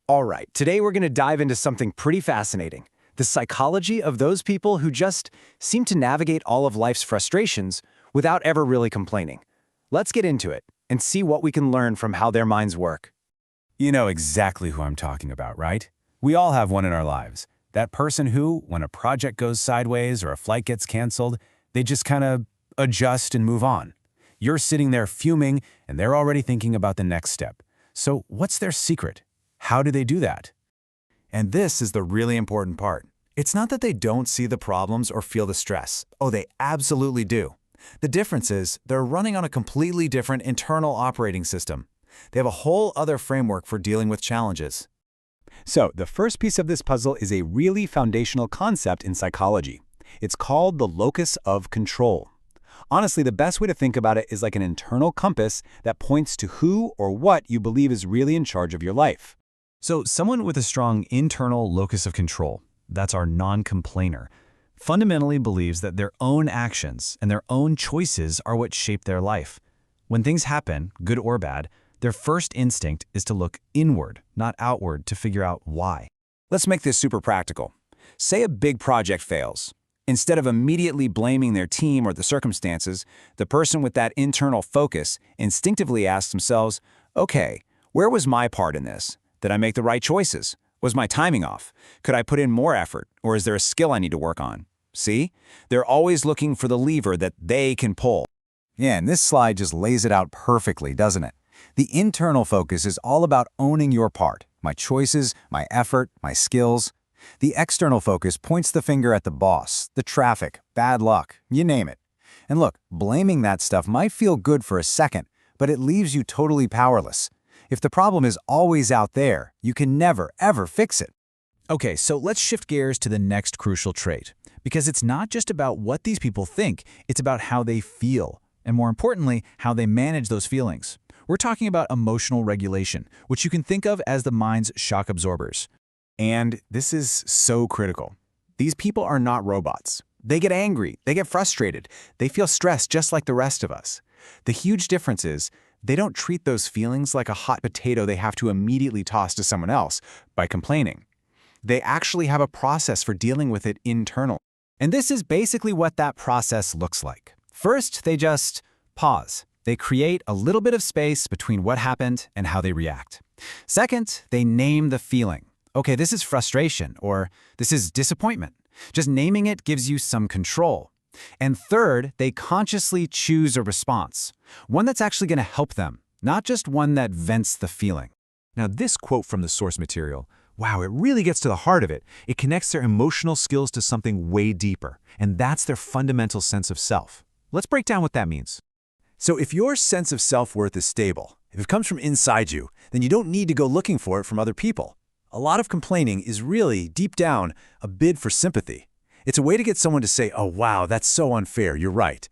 All right, today we're going to dive into something pretty fascinating, the psychology of those people who just seem to navigate all of life's frustrations without ever really complaining. Let's get into it and see what we can learn from how their minds work. You know exactly who I'm talking about, right? We all have one in our lives. That person who, when a project goes sideways or a flight gets canceled, they just kind of adjust and move on. You're sitting there fuming, and they're already thinking about the next step. So what's their secret? How do they do that? And this is the really important part. It's not that they don't see the problems or feel the stress. Oh, they absolutely do. The difference is they're running on a completely different internal operating system. They have a whole other framework for dealing with challenges. So, the first piece of this puzzle is a really foundational concept in psychology. It's called the locus of control. Honestly, the best way to think about it is like an internal compass that points to who or what you believe is really in charge of your life. So someone with a strong internal locus of control, that's our non-complainer, fundamentally believes that their own actions and their own choices are what shape their life. When things happen, good or bad, their first instinct is to look inward, not outward, to figure out why. Let's make this super practical. Say a big project fails. Instead of immediately blaming their team or the circumstances, the person with that internal focus instinctively asks themselves, okay, where was my part in this? Did I make the right choices? Was my timing off? Could I put in more effort? Or is there a skill I need to work on? See? They're always looking for the lever that they can pull. Yeah, and this slide just lays it out perfectly, doesn't it? The internal focus is all about owning your part, my choices, my effort, my skills. The external focus points the finger at the boss, the traffic, bad luck, you name it. And look, blaming that stuff might feel good for a second, but it leaves you totally powerless. If the problem is always out there, you can never, ever fix it. Okay, so let's shift gears to the next crucial trait, because it's not just about what these people think, it's about how they feel, and more importantly, how they manage those feelings. We're talking about emotional regulation, which you can think of as the mind's shock absorbers. And this is so critical. These people are not robots. They get angry, they get frustrated, they feel stressed just like the rest of us. The huge difference is they don't treat those feelings like a hot potato they have to immediately toss to someone else by complaining. They actually have a process for dealing with it internally. And this is basically what that process looks like. First, they just pause. They create a little bit of space between what happened and how they react. Second, they name the feeling. Okay, this is frustration, or this is disappointment. Just naming it gives you some control. And third, they consciously choose a response, one that's actually going to help them, not just one that vents the feeling. Now, this quote from the source material, wow, it really gets to the heart of it. It connects their emotional skills to something way deeper, and that's their fundamental sense of self. Let's break down what that means. So if your sense of self-worth is stable, if it comes from inside you, then you don't need to go looking for it from other people. A lot of complaining is really, deep down, a bid for sympathy. It's a way to get someone to say, oh wow, that's so unfair, you're right.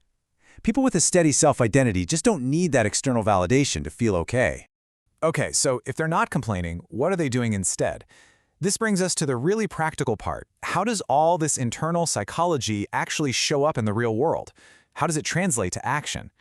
People with a steady self-identity just don't need that external validation to feel okay. Okay, so if they're not complaining, what are they doing instead? This brings us to the really practical part. How does all this internal psychology actually show up in the real world? How does it translate to action?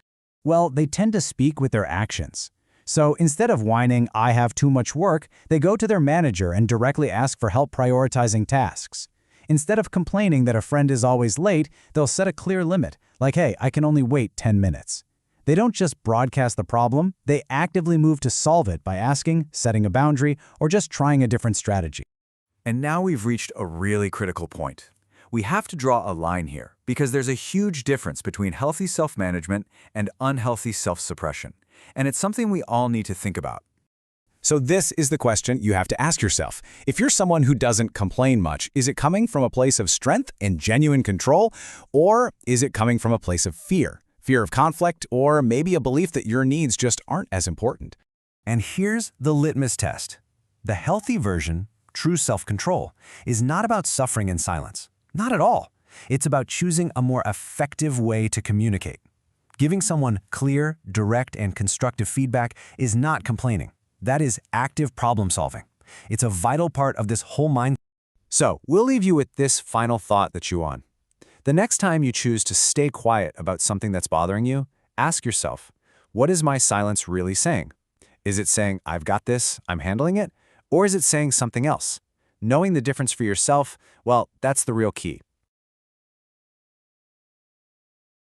Well, they tend to speak with their actions. So instead of whining, I have too much work, they go to their manager and directly ask for help prioritizing tasks. Instead of complaining that a friend is always late, they'll set a clear limit, like, hey, I can only wait 10 minutes. They don't just broadcast the problem, they actively move to solve it by asking, setting a boundary, or just trying a different strategy. And now we've reached a really critical point. We have to draw a line here, because there's a huge difference between healthy self-management and unhealthy self-suppression. And it's something we all need to think about. So this is the question you have to ask yourself. If you're someone who doesn't complain much, is it coming from a place of strength and genuine control, or is it coming from a place of fear? Fear of conflict, or maybe a belief that your needs just aren't as important? And here's the litmus test. The healthy version, true self-control, is not about suffering in silence. Not at all. It's about choosing a more effective way to communicate. Giving someone clear, direct, and constructive feedback is not complaining. That is active problem solving. It's a vital part of this whole mind. So, we'll leave you with this final thought to chew on. The next time you choose to stay quiet about something that's bothering you, ask yourself, what is my silence really saying? Is it saying, I've got this, I'm handling it? Or is it saying something else? Knowing the difference for yourself, well, that's the real key.